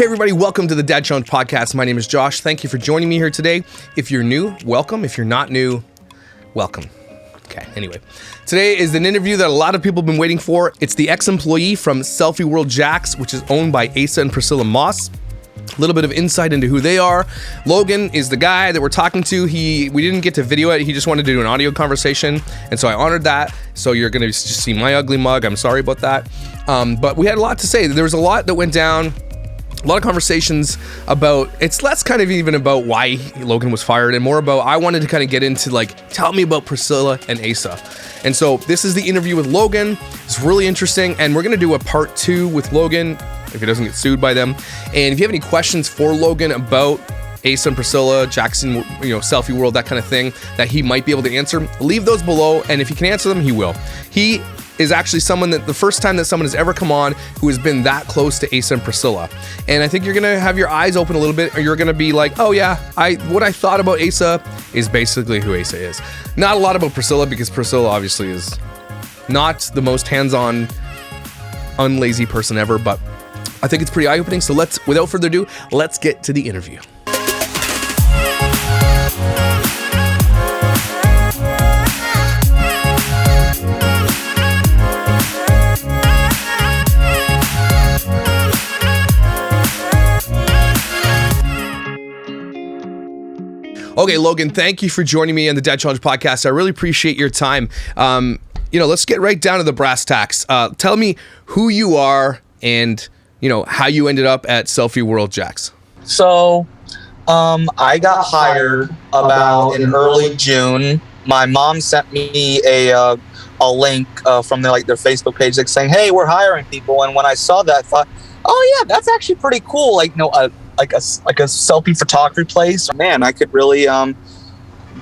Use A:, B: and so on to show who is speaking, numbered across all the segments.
A: Hey everybody, welcome to the Dad Challenge podcast. My name is Josh. Thank you for joining me here today. If you're new, welcome. If you're not new, welcome. Okay, anyway. Today is an interview that a lot of people have been waiting for. It's the ex-employee from Selfie Wrld Jax, which is owned by Asa and Priscilla Maass. A little bit of insight into who they are. Logan is the guy that we're talking to. We didn't get to video it. He just wanted to do an audio conversation, and so I honored that. So you're gonna just see my ugly mug. I'm sorry about that. But we had a lot to say. There was a lot that went down. A lot of conversations about, it's less kind of even about why Logan was fired and more about, I wanted to kind of get into like, tell me about Priscilla and Asa. And so this is the interview with Logan. It's really interesting. And we're going to do a part 2 with Logan if he doesn't get sued by them. And if you have any questions for Logan about Asa and Priscilla, Jackson, Selfie Wrld, that kind of thing that he might be able to answer, leave those below. And if he can answer them, he will. He is actually someone that the first time that someone has ever come on who has been that close to Asa and Priscilla. And I think you're gonna have your eyes open a little bit, or you're gonna be like, oh yeah, what I thought about Asa is basically who Asa is. Not a lot about Priscilla, because Priscilla obviously is not the most hands-on, unlazy person ever, but I think it's pretty eye-opening. So without further ado, let's get to the interview. Okay, Logan, thank you for joining me on the Dad Challenge podcast. I really appreciate your time. Let's get right down to the brass tacks. Tell me who you are and, how you ended up at Selfie Wrld Jax.
B: So, I got hired about in early June. My mom sent me a link from their Facebook page, saying, "Hey, we're hiring people." And when I saw that, I thought, "Oh yeah, that's actually pretty cool." Like a selfie photography place. Man, I could really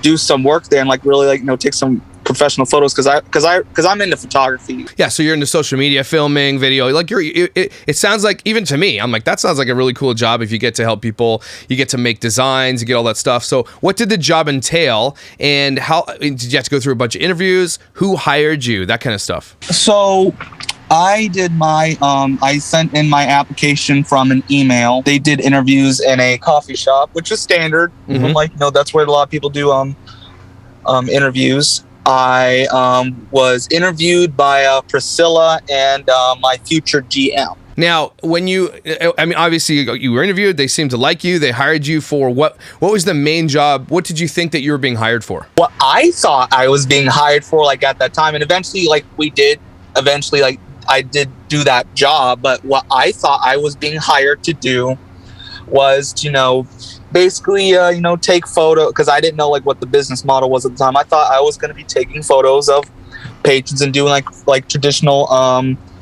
B: do some work there and really take some professional photos because I'm into photography.
A: Yeah, so you're into social media, filming, video. It sounds like, even to me, I'm like, that sounds like a really cool job. If you get to help people, you get to make designs, you get all that stuff. So what did the job entail, and how did you have to go through a bunch of interviews? Who hired you? That kind of stuff.
B: So I did I sent in my application from an email. They did interviews in a coffee shop, which is standard. Mm-hmm. That's where a lot of people do interviews. I was interviewed by Priscilla and my future GM.
A: Now, obviously you were interviewed. They seemed to like you. They hired you for what was the main job? What did you think that you were being hired for?
B: What I thought I was being hired for, at that time, and eventually, I did do that job, but what I thought I was being hired to do was, basically, take photo, because I didn't know what the business model was at the time. I thought I was going to be taking photos of patrons and doing like traditional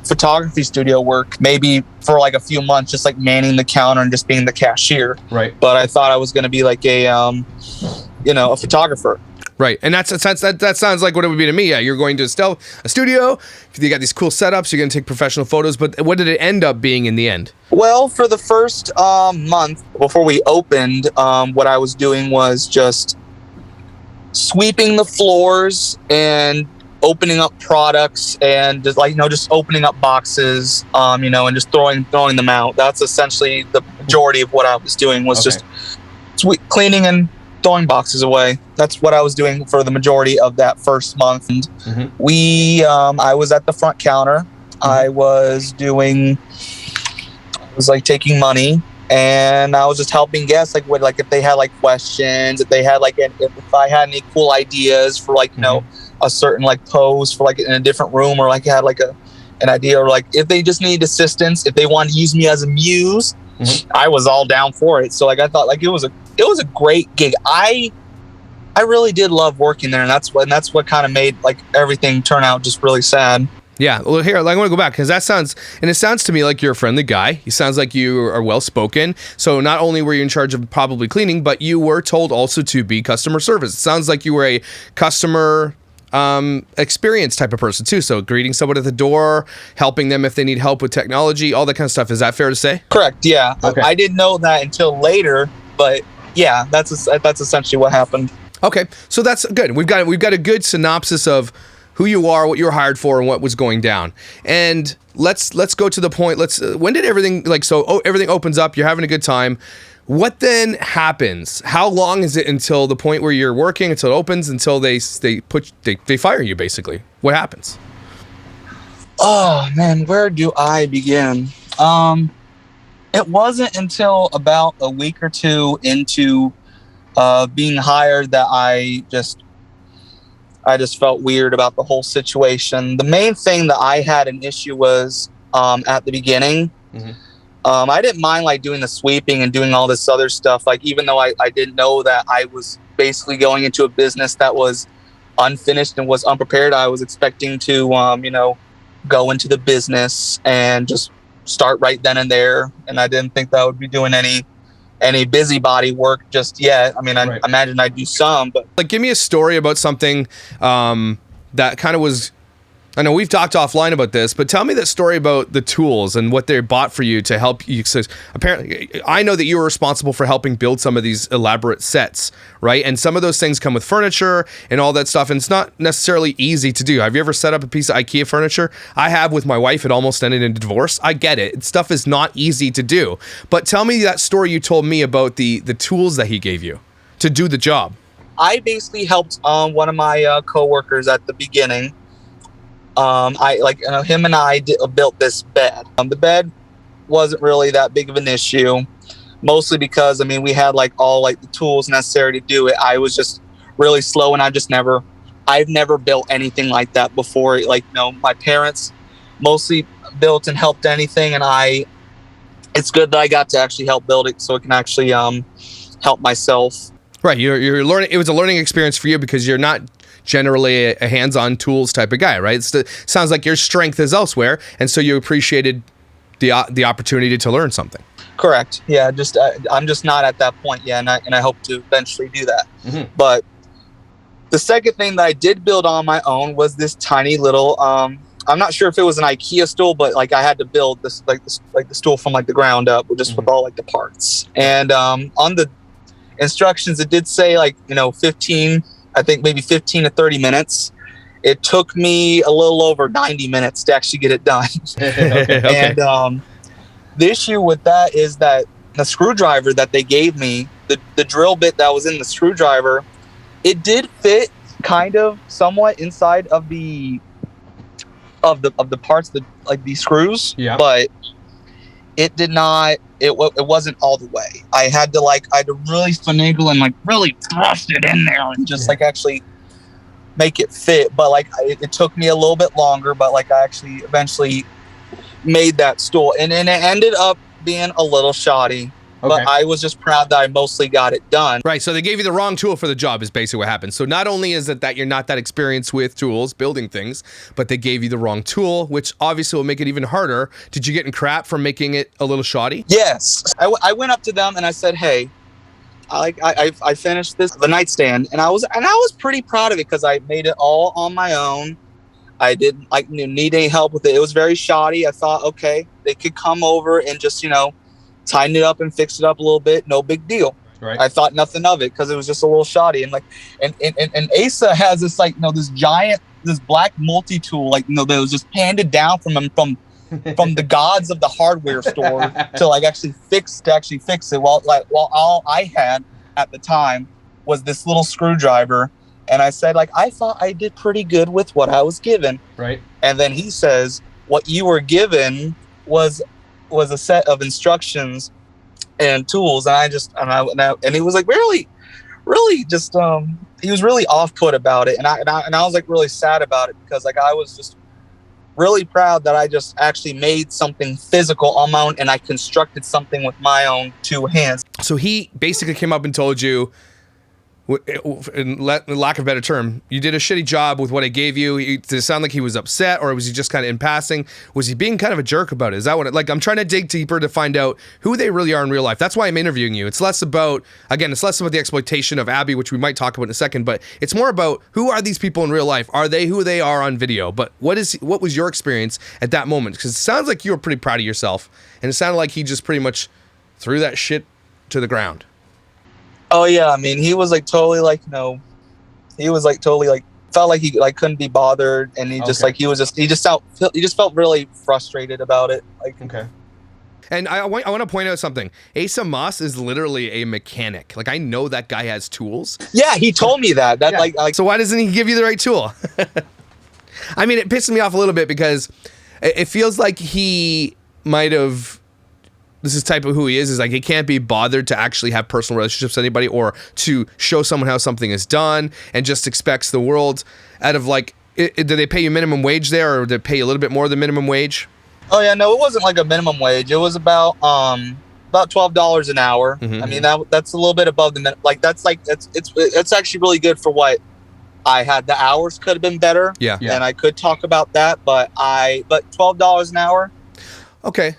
B: photography studio work, maybe for a few months, just manning the counter and just being the cashier. Right. But I thought I was going to be a photographer.
A: Right, and that sounds like what it would be to me. Yeah, you're going to a studio, you got these cool setups, you're going to take professional photos, but what did it end up being in the end?
B: Well, for the first month before we opened, what I was doing was just sweeping the floors and opening up products and just opening up boxes, and just throwing them out. That's essentially the majority of what I was doing, was just cleaning and throwing boxes away. That's what I was doing for the majority of that first month. And I was at the front counter. I was taking money, and I was just helping guests, if they had questions, if they had if I had any cool ideas for a certain pose for in a different room, or had an idea, or if they just needed assistance, if they wanted to use me as a muse. I was all down for it. So I thought it was a great gig. I really did love working there, and that's what kind of made everything turn out just really sad.
A: Yeah, well, here, I want to go back, because it sounds to me like you're a friendly guy. He sounds like you are well-spoken. So not only were you in charge of probably cleaning, but you were told also to be customer service. It sounds like you were a customer experience type of person too. So greeting someone at the door, helping them if they need help with technology, all that kind of stuff. Is that fair to say?
B: Correct. Yeah. Okay. I didn't know that until later, but yeah, that's essentially what happened.
A: Okay, so that's good. We've got a good synopsis of who you are, what you were hired for, and what was going down. And let's go to the point. When did everything everything opens up? You're having a good time. What then happens? How long is it until the point where you're working, until it opens, until they fire you, basically? What happens?
B: Oh man, where do I begin? It wasn't until about a week or two into being hired that I just felt weird about the whole situation. The main thing that I had an issue was at the beginning. Mm-hmm. I didn't mind like doing the sweeping and doing all this other stuff. Like, even though I didn't know that I was basically going into a business that was unfinished and was unprepared, I was expecting to, go into the business and just start right then and there. And I didn't think that I would be doing any busybody work just yet. I mean, I imagine I'd do some, but
A: like, give me a story about something that kind of was. I know we've talked offline about this, but tell me that story about the tools and what they bought for you to help you. So apparently, I know that you were responsible for helping build some of these elaborate sets, right? And some of those things come with furniture and all that stuff, and it's not necessarily easy to do. Have you ever set up a piece of IKEA furniture? I have with my wife. It almost ended in divorce. I get it. Stuff is not easy to do. But tell me that story you told me about the tools that he gave you to do the job.
B: I basically helped one of my coworkers at the beginning. Him and I built this bed. The bed wasn't really that big of an issue, mostly because, we had all the tools necessary to do it. I was just really slow, and I've never built anything like that before. My parents mostly built and helped anything, and it's good that I got to actually help build it so I can actually help myself.
A: Right, you're learning. It was a learning experience for you because you're not generally a hands-on tools type of guy, right? Sounds like your strength is elsewhere, and so you appreciated the opportunity to learn something. Correct.
B: Yeah, I'm just not at that point yet, and I hope to eventually do that. Mm-hmm. But the second thing that I did build on my own was this tiny little. I'm not sure if it was an IKEA stool, but I had to build this the stool from the ground up, just with all the parts. And on the instructions, it did say 15. I think maybe 15 to 30 minutes. It took me a little over 90 minutes to actually get it done. Okay. And the issue with that is that the screwdriver that they gave me, the drill bit that was in the screwdriver, it did fit kind of somewhat inside of the parts, these screws, but it did not. It wasn't all the way. I had to really finagle and really thrust it in there and just actually make it fit. But it took me a little bit longer. But I actually eventually made that stool, and it ended up being a little shoddy. Okay. But I was just proud that I mostly got it done.
A: Right, so they gave you the wrong tool for the job is basically what happened. So not only is it that you're not that experienced with tools, building things, but they gave you the wrong tool, which obviously will make it even harder. Did you get in crap from making it a little shoddy?
B: Yes. I went up to them and I said, hey, I finished the nightstand, and I was pretty proud of it because I made it all on my own. I didn't need any help with it. It was very shoddy. I thought, okay, they could come over and just, tighten it up and fix it up a little bit. No big deal. Right. I thought nothing of it because it was just a little shoddy. And and Asa has this this giant, this black multi-tool, that was just handed down from him from the gods of the hardware store to actually fix it. While all I had at the time was this little screwdriver. And I said, I thought I did pretty good with what I was given. Right. And then he says, what you were given was a set of instructions and tools, and he was really just he was really off-put about it, and I was really sad about it because I was just really proud that I just actually made something physical on my own, and I constructed something with my own two hands.
A: So he basically came up and told you, in lack of a better term, you did a shitty job with what I gave you. Did it sound like he was upset, or was he just kind of in passing? Was he being kind of a jerk about it? Is that what I'm trying to dig deeper to find out who they really are in real life. That's why I'm interviewing you. It's less about the exploitation of Abby, which we might talk about in a second, but it's more about who are these people in real life? Are they who they are on video? But what was your experience at that moment? Because it sounds like you were pretty proud of yourself, and it sounded like he just pretty much threw that shit to the ground.
B: Oh yeah, he was totally he was totally felt like he like couldn't be bothered, and he just like he just felt really frustrated about it. Like,
A: okay. And I want to point out something. Asa Maass is literally a mechanic. Like, I know that guy has tools.
B: Yeah, he told me that. Like. So
A: why doesn't he give you the right tool? I mean, it pisses me off a little bit because it feels like he might have. This is type of who he is like he can't be bothered to actually have personal relationships with anybody or to show someone how something is done, and just expects the world out of like. Do they pay you minimum wage there, or do they pay you a little bit more than minimum wage?
B: Oh yeah, no, it wasn't like a minimum wage. It was about $12 an hour.
A: Mm-hmm.
B: I mean, that's a little bit above the minimum. Like that's actually really good for what I had. The hours could have been better.
A: Yeah.
B: And I could talk about that, but $12 an hour.
A: Okay,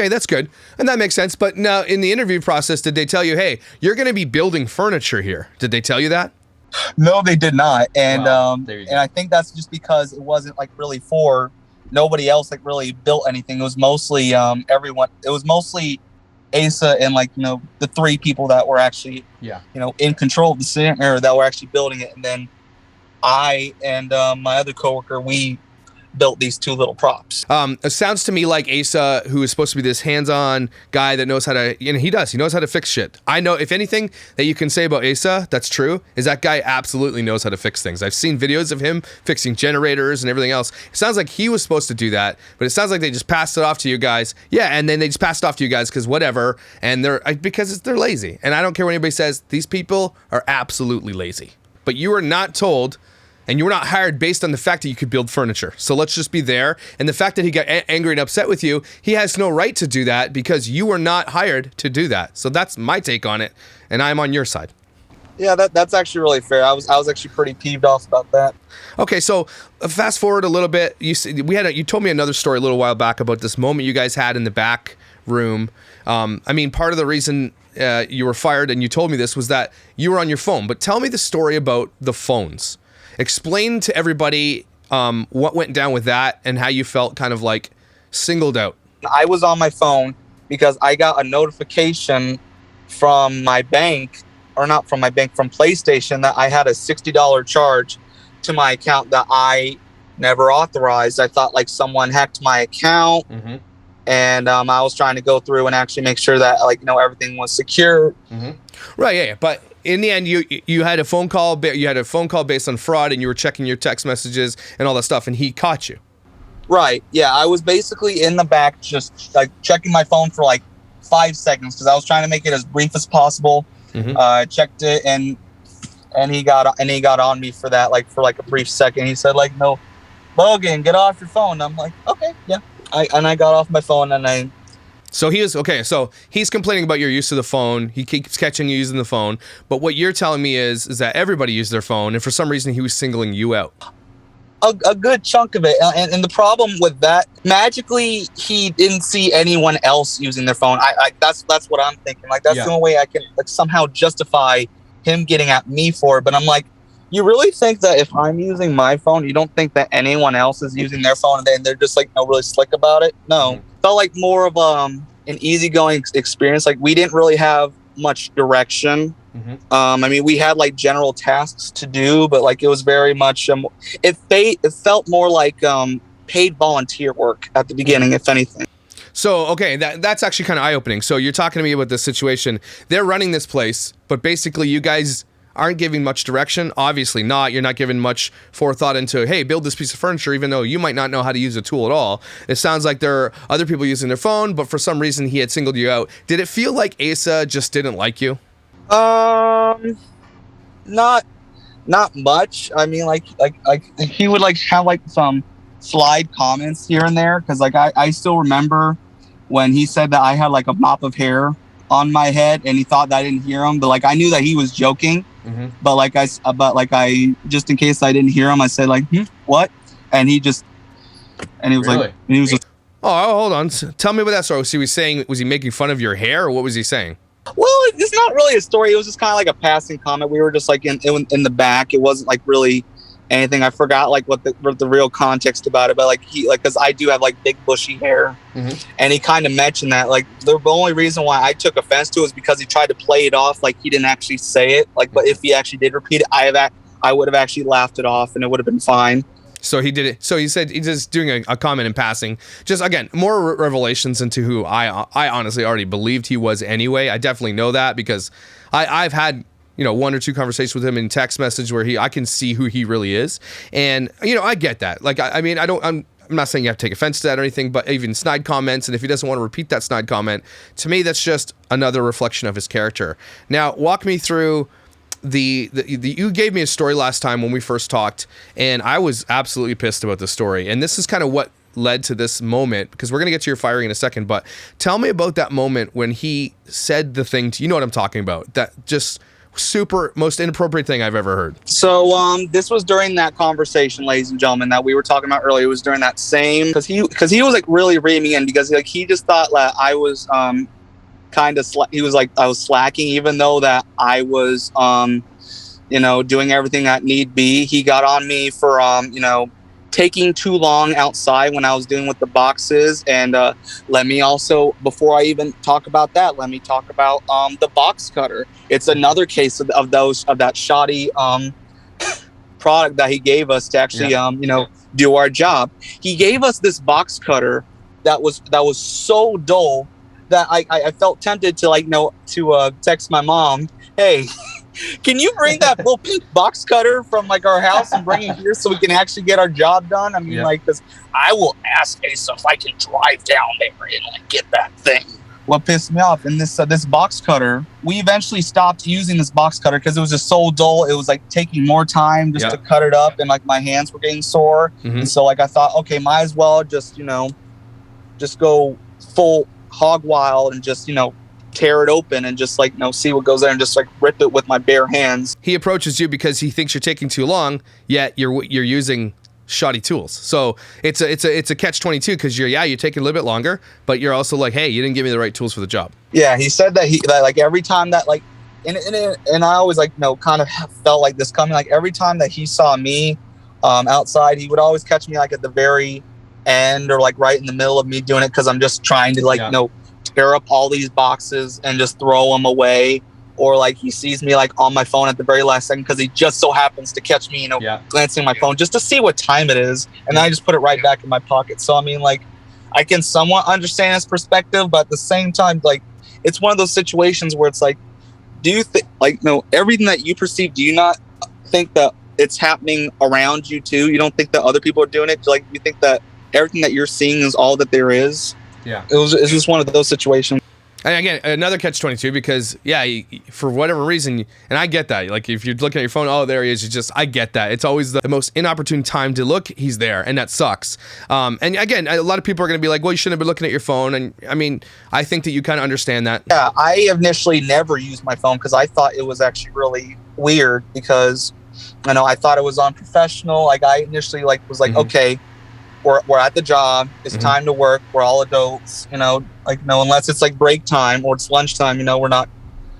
A: that's good, and that makes sense. But now, in the interview process, did they tell you, hey, you're going to be building furniture here? Did they tell you that?
B: No, they did not. And
A: and
B: I think that's just because it wasn't like really for. Nobody else like really built anything. It was mostly everyone. It was mostly Asa and like the three people that were actually in control of the center that were actually building it. And then I and my other coworker, we built these two little props.
A: It sounds to me like Asa, who is supposed to be this hands-on guy that knows how to, he knows how to fix shit. I know, if anything that you can say about Asa that's true, is that guy absolutely knows how to fix things. I've seen videos of him fixing generators and everything else. It sounds like he was supposed to do that, but it sounds like they just passed it off to you guys. Yeah, and then they just passed it off to you guys because whatever, and they're lazy. And I don't care what anybody says, these people are absolutely lazy. But you are not told. And you were not hired based on the fact that you could build furniture. So let's just be there. And the fact that he got angry and upset with you, he has no right to do that because you were not hired to do that. So that's my take on it, and I'm on your side.
B: Yeah, that's actually really fair. I was actually pretty peeved off about that.
A: Okay, so fast forward a little bit. You told me another story a little while back about this moment you guys had in the back room. I mean, part of the reason you were fired, and you told me this, was that you were on your phone. But tell me the story about the phones. Explain to everybody what went down with that and how you felt kind of like singled out.
B: I was on my phone because I got a notification from my bank, or not from my bank, from PlayStation, that I had a $60 charge to my account that I never authorized. I thought like someone hacked my account, and I was trying to go through and actually make sure that everything was secure.
A: Right, yeah, but in the end, you had a phone call. You had a phone call based on fraud, and you were checking your text messages and all that stuff, and he caught you.
B: Right. Yeah, I was basically in the back, just like checking my phone for like 5 seconds because I was trying to make it as brief as possible. Checked it, and he got on me for that, like for like a brief second. He said like, "No, Logan, get off your phone." And I'm like, "Okay, yeah." I got off my phone, and
A: So he's complaining about your use of the phone. He keeps catching you using the phone. But what you're telling me is that everybody used their phone, and for some reason he was singling you out.
B: A good chunk of it. And the problem with that, magically, he didn't see anyone else using their phone. That's what I'm thinking. Like, that's the only way I can like somehow justify him getting at me for it. But I'm like, you really think that if I'm using my phone, you don't think that anyone else is using their phone, and then they're just like really slick about it? No. Felt like more of an easygoing experience. Like, we didn't really have much direction. I mean, we had like general tasks to do, but like it was very much it felt more like paid volunteer work at the beginning, if anything.
A: So okay, that's actually kind of eye-opening. So you're talking to me about this situation. They're running this place, but basically you guys aren't giving much direction. Obviously not. You're not giving much forethought into, hey, build this piece of furniture, even though you might not know how to use a tool at all. It sounds like there are other people using their phone, but for some reason he had singled you out. Did it feel like Asa just didn't like you?
B: Not much. I mean, like he would like have like some slide comments here and there, because like I still remember when he said that I had like a mop of hair on my head, and he thought that I didn't hear him, but like I knew that he was joking. But I just in case I didn't hear him, I said like, what? And he was really? Like, and he was just.
A: Oh, hold on. Tell me about that story. Was he making fun of your hair, or what was he saying?
B: Well, it's not really a story. It was just kind of like a passing comment. We were just like in the back. It wasn't like really anything. I forgot like what the real context about it, but like because I do have like big bushy hair, and he kind of mentioned that like the only reason why I took offense to it was because he tried to play it off like he didn't actually say it. Like, but if he actually did repeat it, I would have actually laughed it off and it would have been fine.
A: So he did it. So he said he's just doing a comment in passing. Just again, more revelations into who I honestly already believed he was anyway. I definitely know that because I've had, you know, 1 or 2 conversations with him in text message where I can see who he really is. And, you know, I get that. Like, I mean, I'm not saying you have to take offense to that or anything, but even snide comments, and if he doesn't want to repeat that snide comment, to me, that's just another reflection of his character. Now, walk me through you gave me a story last time when we first talked, and I was absolutely pissed about the story. And this is kind of what led to this moment, because we're going to get to your firing in a second, but tell me about that moment when he said the thing to you. Know what I'm talking about? That just super most inappropriate thing I've ever heard.
B: So this was during that conversation, ladies and gentlemen, that we were talking about earlier. It was during that same, because he was like really reading me in, because like he just thought that I was kind of he was like I was slacking, even though that I was you know, doing everything that need be. He got on me for you know, taking too long outside when I was dealing with the boxes. And let me also, before I even talk about that, let me talk about the box cutter. It's another case of that shoddy product that he gave us to actually you know, do our job. He gave us this box cutter that was so dull that I felt tempted to, like, you know, to text my mom, hey, can you bring that little pink box cutter from like our house and bring it here so we can actually get our job done? I mean, like, because I will ask Asa if I can drive down there and like get that thing. What pissed me off in this box cutter, we eventually stopped using this box cutter because it was just so dull. It was like taking more time just to cut it up, and like my hands were getting sore. And so like I thought, okay, might as well just, you know, just go full hog wild and just, you know, tear it open and just like, you know, see what goes there and just like rip it with my bare hands.
A: He approaches you because he thinks you're taking too long, yet you're using shoddy tools. So it's a catch-22 because you're taking a little bit longer, but you're also like, hey, you didn't give me the right tools for the job.
B: Yeah, he said that that like every time that like and I always like, you know, kind of felt like this coming, like every time that he saw me outside, he would always catch me like at the very end or like right in the middle of me doing it, because I'm just trying to like, you know, tear up all these boxes and just throw them away. Or like he sees me like on my phone at the very last second because he just so happens to catch me, you know, glancing at my phone just to see what time it is, and then I just put it right back in my pocket. So I mean, like, I can somewhat understand his perspective, but at the same time, like, it's one of those situations where it's like, do you think, like, no, everything that you perceive, do you not think that it's happening around you too? You don't think that other people are doing it? Like, you think that everything that you're seeing is all that there is? Yeah, it's just one of those situations.
A: And again, another catch-22 because, for whatever reason, and I get that. Like, if you're looking at your phone, oh, there he is. I get that. It's always the most inopportune time to look. He's there, and that sucks. And again, a lot of people are going to be like, well, you shouldn't have been looking at your phone. And I mean, I think that you kind of understand that.
B: Yeah, I initially never used my phone because I thought it was actually really weird because, you know, I thought it was unprofessional. Like, I initially like was like, okay, we're at the job. It's time to work. We're all adults, you know, like, no, unless it's like break time or it's lunchtime, you know, we're not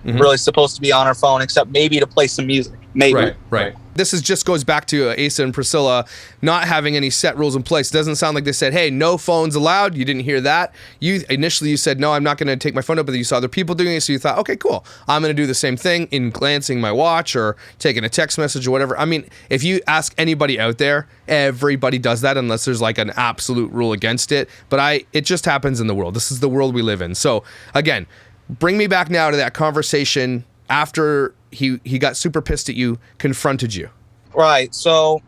B: really supposed to be on our phone except maybe to play some music. Maybe.
A: Right. This just goes back to Asa and Priscilla not having any set rules in place. It doesn't sound like they said, hey, no phones allowed. You didn't hear that. Initially you said, no, I'm not going to take my phone up, but you saw other people doing it. So you thought, okay, cool. I'm going to do the same thing in glancing my watch or taking a text message or whatever. I mean, if you ask anybody out there, everybody does that unless there's like an absolute rule against it. But it just happens in the world. This is the world we live in. So again, bring me back now to that conversation after he got super pissed at you, confronted you.
B: Right. So,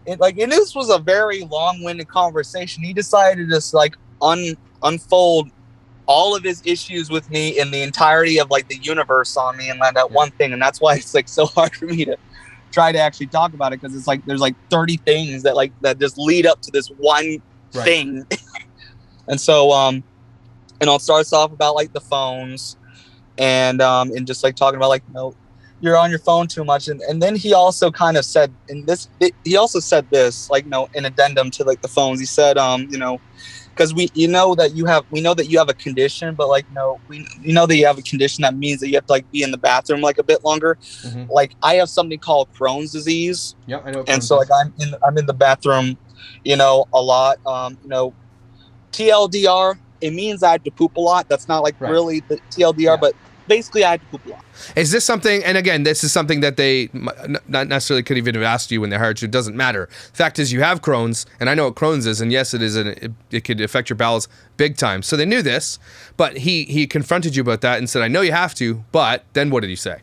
B: and this was a very long-winded conversation. He decided to just like unfold all of his issues with me in the entirety of like the universe on me and that one thing. And that's why it's like so hard for me to try to actually talk about it, because it's like there's like 30 things that just lead up to this one thing. And so it starts off about like the phones and just like talking about like, you know, you're on your phone too much, and then he also kind of said he also said this, like, you know, in addendum to like the phones, he said you know, because we know that you have a condition, but like, no, we know that you have a condition that means that you have to like be in the bathroom like a bit longer. Like, I have something called Crohn's disease. I know. And so like I'm in the bathroom, you know, a lot. You know, TLDR, it means I have to poop a lot. That's not like really the TLDR, but basically I had to poop a lot.
A: Is this something, and again, this is something that they not necessarily could even have asked you when they hired you. It doesn't matter. The fact is you have Crohn's, and I know what Crohn's is, and yes, it could affect your bowels big time. So they knew this, but he confronted you about that and said, I know you have to, but then what did he say?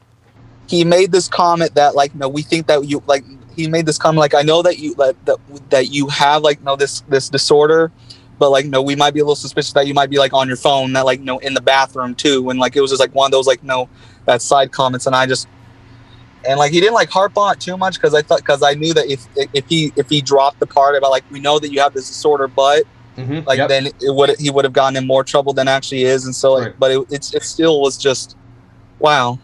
B: He made this comment that, like, no, we think that you, like, he made this comment, like, I know that you, that you have, like, no, this disorder, but, like, no, we might be a little suspicious that you might be, like, on your phone, that, like, no, in the bathroom too. And, like, it was just like one of those, like, no, that side comments. And like, he didn't, like, harp on it too much, because I knew that if he dropped the part about, like, we know that you have this disorder, but then he would have gotten in more trouble than actually is. And so, like, right. But it still was just, wow.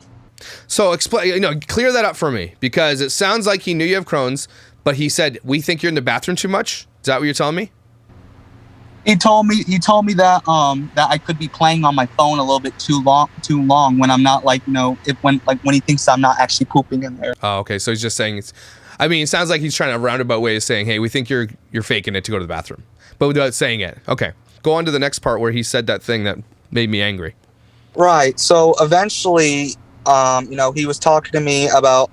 A: So explain, clear that up for me, because it sounds like he knew you have Crohn's, but he said, we think you're in the bathroom too much. Is that what you're telling me?
B: He told me that that I could be playing on my phone a little bit too long when I'm not, like, when he thinks I'm not actually pooping in there.
A: Oh, okay. So he's just saying it sounds like he's trying a roundabout way of saying, hey, we think you're faking it to go to the bathroom, but without saying it. Okay. Go on to the next part where he said that thing that made me angry.
B: Right. So eventually, he was talking to me about,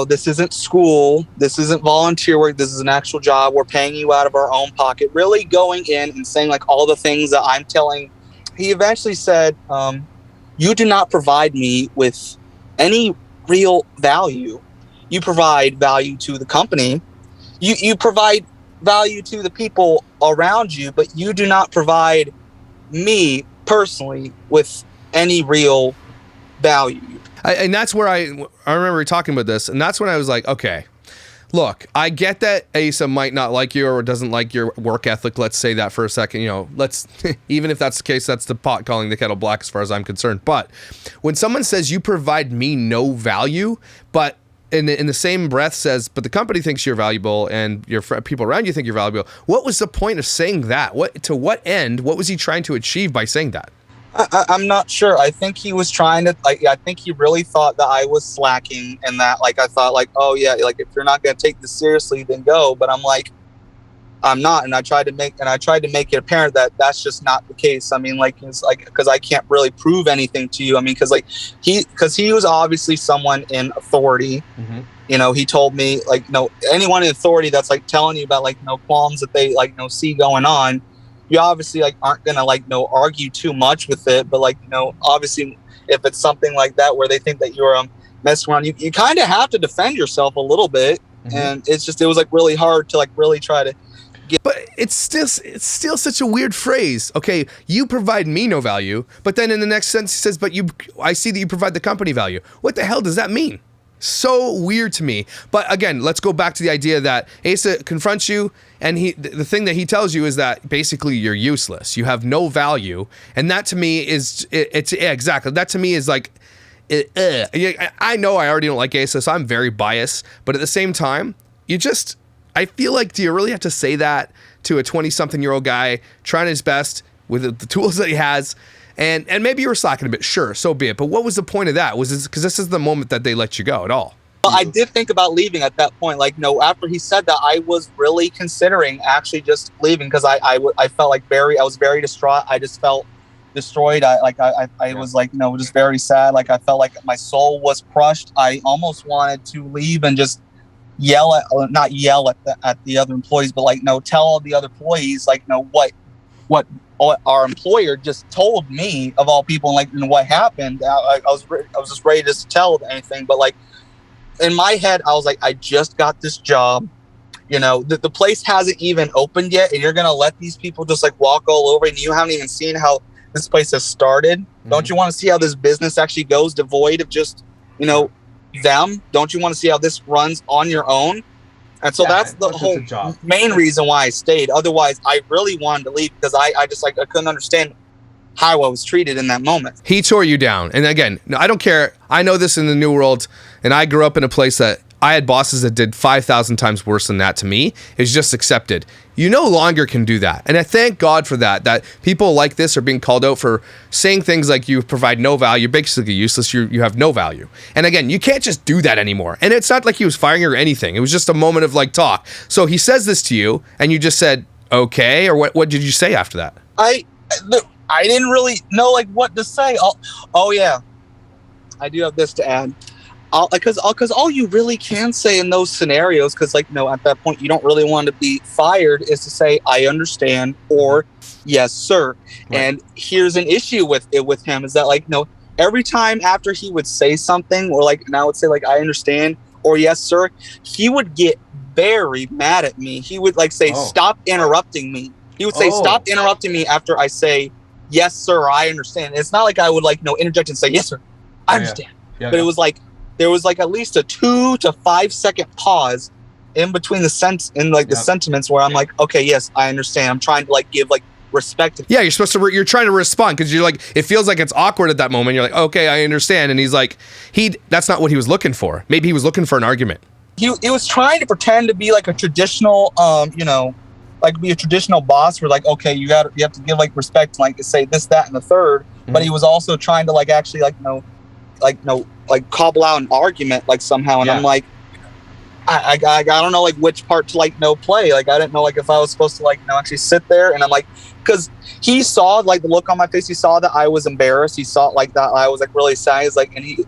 B: this isn't school, this isn't volunteer work, this is an actual job, we're paying you out of our own pocket, really going in and saying, like, all the things that I'm telling. He eventually said, you do not provide me with any real value. You provide value to the company. You provide value to the people around you, but you do not provide me personally with any real value.
A: And that's where I remember talking about this, and that's when I was like, okay, look, I get that Asa might not like you or doesn't like your work ethic. Let's say that for a second. Let's even if that's the case, that's the pot calling the kettle black as far as I'm concerned. But when someone says you provide me no value, but in the same breath says, but the company thinks you're valuable and your people around you think you're valuable, what was the point of saying that? To what end? What was he trying to achieve by saying that?
B: I'm not sure. I think he was trying to, I think he really thought that I was slacking, and that, like, I thought, like, oh yeah, like, if you're not going to take this seriously, then go. But I'm like, I'm not. And I tried to make it apparent that that's just not the case. I mean, like, it's like, because I can't really prove anything to you. I mean, because he was obviously someone in authority. Mm-hmm. He told me, like, anyone in authority that's, like, telling you about, like, qualms that they, like, see going on, you obviously, like, aren't gonna, like, argue too much with it. But, like, obviously, if it's something like that where they think that you're messing around, you kind of have to defend yourself a little bit. Mm-hmm. And it was like really hard to, like, really try to get.
A: But it's still such a weird phrase. Okay, you provide me no value, but then in the next sentence he says, but I see that you provide the company value. What the hell does that mean? So weird to me. But again, let's go back to the idea that Asa confronts you, and the thing that he tells you is that basically you're useless. You have no value, and that to me is exactly. That to me is like, I know I already don't like Asa, so I'm very biased. But at the same time, I feel like, do you really have to say that to a 20-something-year-old guy trying his best with the tools that he has? And maybe you were slacking a bit, sure, so be it. But what was the point of that? Was it because this is the moment that they let you go at all?
B: Well, I did think about leaving at that point. Like, after he said that, I was really considering actually just leaving, because I felt like I was very distraught. I just felt destroyed. I was like, just very sad. Like, I felt like my soul was crushed. I almost wanted to leave and just not yell at the other employees, but, like, tell all the other employees, like, what our employer just told me, of all people, and, like, what happened. I was just ready to tell anything, but, like, in my head, I was like, I just got this job. The place hasn't even opened yet, and you're gonna let these people just, like, walk all over, and you haven't even seen how this place has started. Mm-hmm. Don't you want to see how this business actually goes, devoid of just them? Don't you want to see how this runs on your own? And so that's the whole main reason why I stayed. Otherwise, I really wanted to leave, because I just, like, I couldn't understand how I was treated in that moment.
A: He tore you down. And again, I don't care. I know this in the new world, and I grew up in a place that I had bosses that did 5,000 times worse than that to me. It's just accepted. You no longer can do that. And I thank God for that people like this are being called out for saying things like you provide no value, you're basically useless, you have no value. And again, you can't just do that anymore. And it's not like he was firing you or anything. It was just a moment of, like, talk. So he says this to you, and you just said, okay, or what did you say after that?
B: I didn't really know like what to say. Oh yeah, I do have this to add. Because all you really can say in those scenarios, because like at that point you don't really want to be fired, is to say I understand or yes sir. Right. And here's an issue with him is that like every time after he would say something or like and I would say like I understand or yes sir, he would get very mad at me. He would like say stop interrupting me. He would say stop interrupting me after I say yes sir, I understand. It's not like I would like interject and say yes sir, I understand. Yeah, but it was like there was like at least a 2 to 5 second pause in between the sentiments where I'm like, okay, yes, I understand. I'm trying to like give like respect.
A: Yeah, you're supposed to. You're trying to respond because you're like, it feels like it's awkward at that moment. You're like, okay, I understand. And he's like, that's not what he was looking for. Maybe he was looking for an argument.
B: He was trying to pretend to be like a traditional, like be a traditional boss. Where like, okay, you have to give like respect, and, like say this, that, and the third. Mm-hmm. But he was also trying to like actually like cobble out an argument like somehow, and I'm like, I don't know like which part to like play. Like I didn't know like if I was supposed to like actually sit there, and I'm like, because he saw like the look on my face. He saw that I was embarrassed. He saw like that I was like really sad. He's like, and he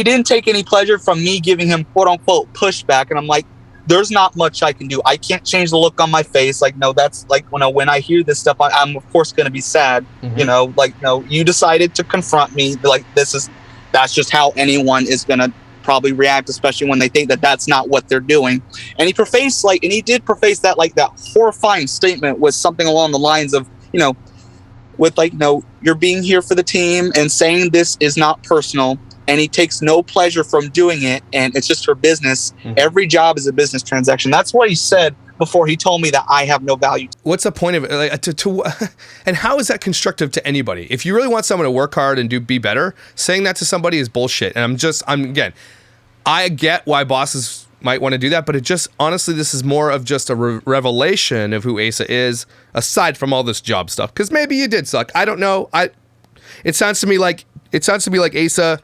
B: didn't take any pleasure from me giving him quote unquote pushback. And I'm like, there's not much I can do. I can't change the look on my face. Like that's like when I hear this stuff, I'm of course going to be sad. Mm-hmm. You decided to confront me. Like that's just how anyone is going to probably react, especially when they think that that's not what they're doing. And he did preface that like that horrifying statement with something along the lines of, with like, you're being here for the team and saying this is not personal. And he takes no pleasure from doing it. And it's just for business. Mm-hmm. Every job is a business transaction. That's what he said before he told me that I have no value.
A: What's the point of it? Like, and how is that constructive to anybody? If you really want someone to work hard and be better, saying that to somebody is bullshit. And I get why bosses might want to do that, but it just, honestly, this is more of just a revelation of who Asa is, aside from all this job stuff. Because maybe you did suck. I don't know. It sounds to me like Asa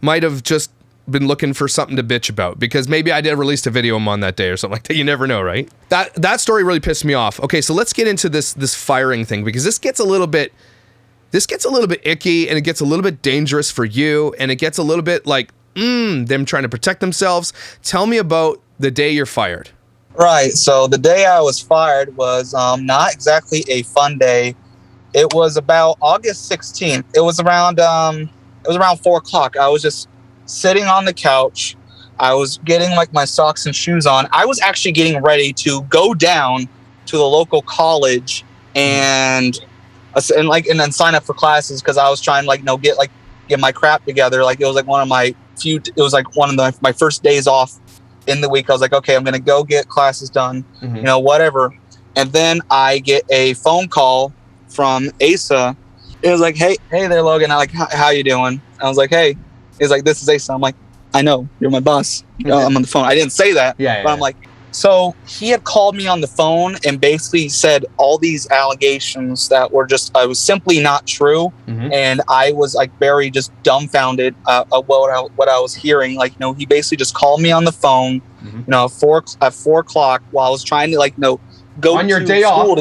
A: might have just been looking for something to bitch about, because maybe I released a video of him on that day or something like that. You never know, right? That story really pissed me off. Okay, so let's get into this firing thing, because this gets a little bit icky, and it gets a little bit dangerous for you, and it gets a little bit like them trying to protect themselves. Tell me about the day you're fired.
B: Right. So the day I was fired was not exactly a fun day. It was about August 16th. It was around 4:00. I was just sitting on the couch. I was getting like my socks and shoes on. I was actually getting ready to go down to the local college and then sign up for classes, because I was trying to like get my crap together. Like it was like one of my my first days off in the week. I was like, okay, I'm gonna go get classes done, whatever. And then I get a phone call from Asa. It was like, hey there, Logan. I'm like, how you doing? I was like, hey. He's like, this is Asa. I'm like, I know, you're my boss. I'm on the phone. I didn't say that, but I'm like, so he had called me on the phone and basically said all these allegations that were I was simply not true. Mm-hmm. And I was like very just dumbfounded at what I was hearing. Like, he basically just called me on the phone, at 4:00 while I was trying to go
A: on your day off, on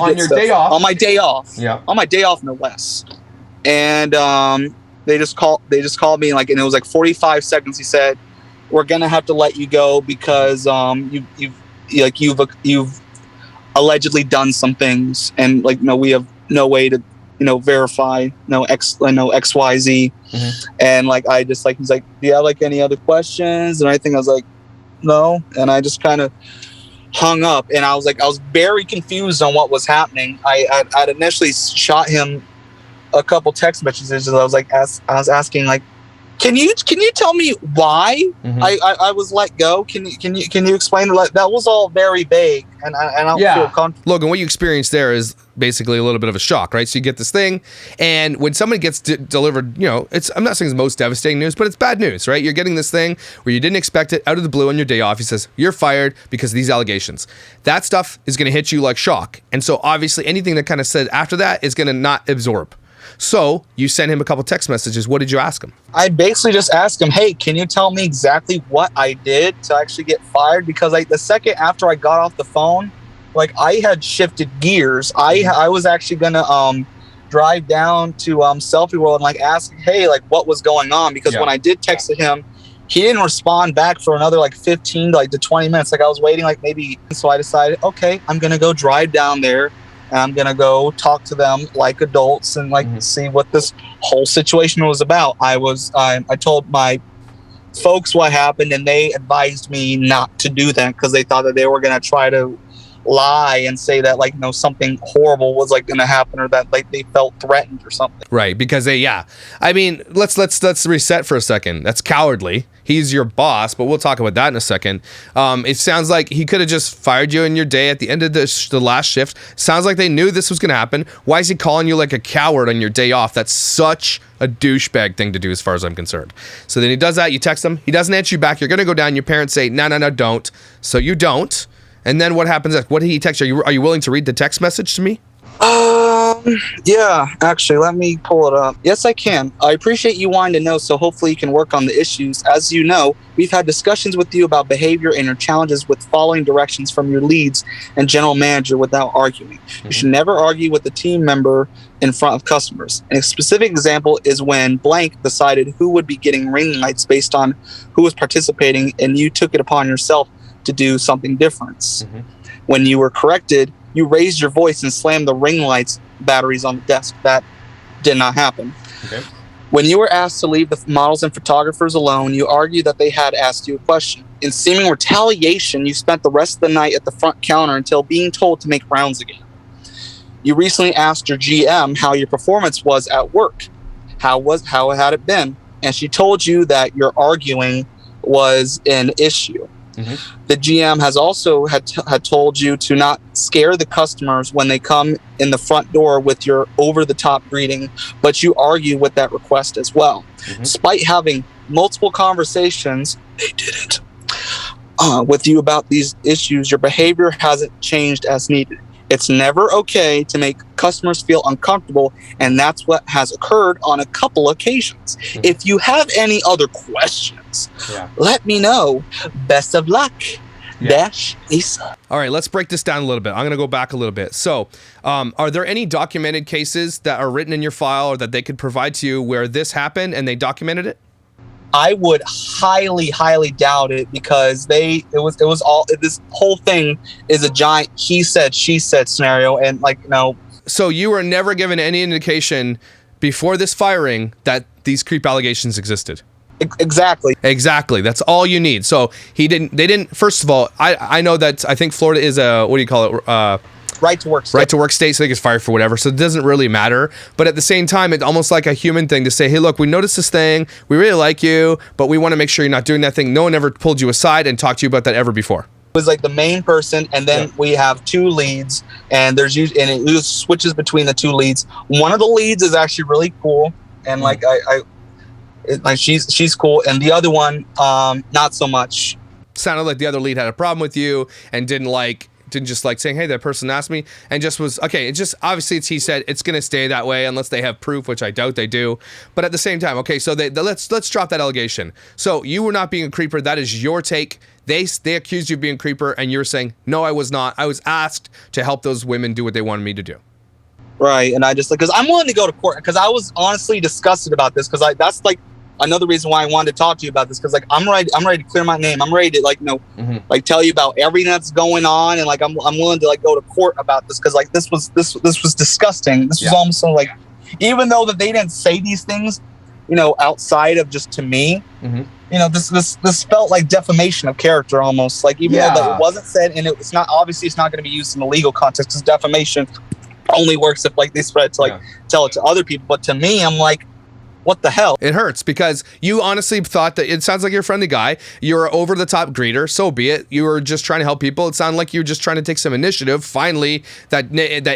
B: my day off, on my day off, no less. And, they just called me and it was like 45 seconds. He said, we're going to have to let you go because, you've allegedly done some things, and we have no way to verify XYZ. Mm-hmm. And he's like, do you have any other questions? And I think I was like, no. And I just kind of hung up, and I was very confused on what was happening. I'd initially shot him a couple text messages. I was asking can you tell me why I was let go? Can you explain that was all very vague, and I don't feel comfortable.
A: Logan, what you experienced there is basically a little bit of a shock, right? So you get this thing, and when somebody gets delivered, I'm not saying it's most devastating news, but it's bad news, right? You're getting this thing where you didn't expect it out of the blue on your day off. He says, you're fired because of these allegations. That stuff is going to hit you like shock. And so obviously anything that kind of said after that is going to not absorb. So you sent him a couple text messages. What did you ask him?
B: I basically just asked him, hey, can you tell me exactly what I did to actually get fired? Because the second after I got off the phone, like I had shifted gears. I was actually gonna drive down to Selfie World and like ask, hey, like what was going on? Because when I did text him, he didn't respond back for another like 15 to 20 minutes. Like I was waiting like maybe. So I decided, okay, I'm gonna go drive down there and I'm gonna go talk to them like adults and like see what this whole situation was about. I told my folks what happened and they advised me not to do that because they thought that they were gonna try to lie and say that like something horrible was like gonna happen or that like they felt threatened or something.
A: Right, because I mean, let's reset for a second. That's cowardly. He's your boss, but we'll talk about that in a second. It sounds like he could have just fired you in your day at the end of the last shift. Sounds like they knew this was gonna happen. Why is he calling you like a coward on your day off? That's such a douchebag thing to do as far as I'm concerned. So then he does that, you text him, he doesn't answer you back, you're gonna go down, your parents say, no, don't. So you don't. And then what happens? What did he text you? Are you willing to read the text message to me?
B: Yeah, actually, let me pull it up. Yes, I can. I appreciate you wanting to know, so hopefully you can work on the issues. As you know, we've had discussions with you about behavior and your challenges with following directions from your leads and general manager without arguing. You should never argue with a team member in front of customers. And a specific example is when blank decided who would be getting ring lights based on who was participating, and you took it upon yourself to do something different. When you were corrected, you raised your voice and slammed the ring lights batteries on the desk. That did not happen. Okay. When you were asked to leave the models and photographers alone, you argued that they had asked you a question. In seeming retaliation, you spent the rest of the night at the front counter until being told to make rounds again. You recently asked your GM how your performance was at work. How had it been? And she told you that your arguing was an issue. The GM has also had told you to not scare the customers when they come in the front door with your over-the-top greeting, but you argue with that request as well. Despite having multiple conversations, they didn't, with you about these issues, your behavior hasn't changed as needed. It's never okay to make customers feel uncomfortable, and that's what has occurred on a couple occasions. If you have any other questions, let me know. Best of luck. Dash Asa.
A: All right, let's break this down a little bit. I'm going to go back a little bit. So, are there any documented cases that are written in your file or that they could provide to you where this happened and they documented it?
B: I would highly doubt it because this whole thing is a giant he said, she said scenario. And
A: So you were never given any indication before this firing that these creep allegations existed?
B: Exactly.
A: That's all you need. So they didn't, first of all, I know that I think Florida is a, what do you call it?
B: Right to work
A: state, so they get fired for whatever. So it doesn't really matter. But at the same time, it's almost like a human thing to say, hey, look, we noticed this thing. We really like you, but we want to make sure you're not doing that thing. No one ever pulled you aside and talked to you about that ever before.
B: It was like the main person, and then we have two leads, and it switches between the two leads. One of the leads is actually really cool, and she's cool, and the other one, not so much.
A: Sounded like the other lead had a problem with you and didn't just like saying, hey, that person asked me, and just was, okay, it just, obviously it's he said, it's going to stay that way unless they have proof, which I doubt they do. But at the same time, okay, so let's drop that allegation. So you were not being a creeper. That is your take. They accused you of being a creeper, and you're saying, no, I was not. I was asked to help those women do what they wanted me to do.
B: Right, and I just, because I'm willing to go to court, because I was honestly disgusted about this, because that's like another reason why I wanted to talk to you about this, because I'm ready to clear my name. I'm ready to tell you about everything that's going on, and I'm willing to go to court about this, because this was disgusting. This was almost so even though that they didn't say these things, outside of just to me, this felt like defamation of character almost. Even though that it wasn't said, and it's not going to be used in a legal context, because defamation only works if they spread to tell it to other people. But to me, I'm like, what the hell?
A: It hurts because you honestly thought that it sounds like you're a friendly guy. You're an over-the-top greeter, so be it. You were just trying to help people. It sounded like you were just trying to take some initiative. Finally, that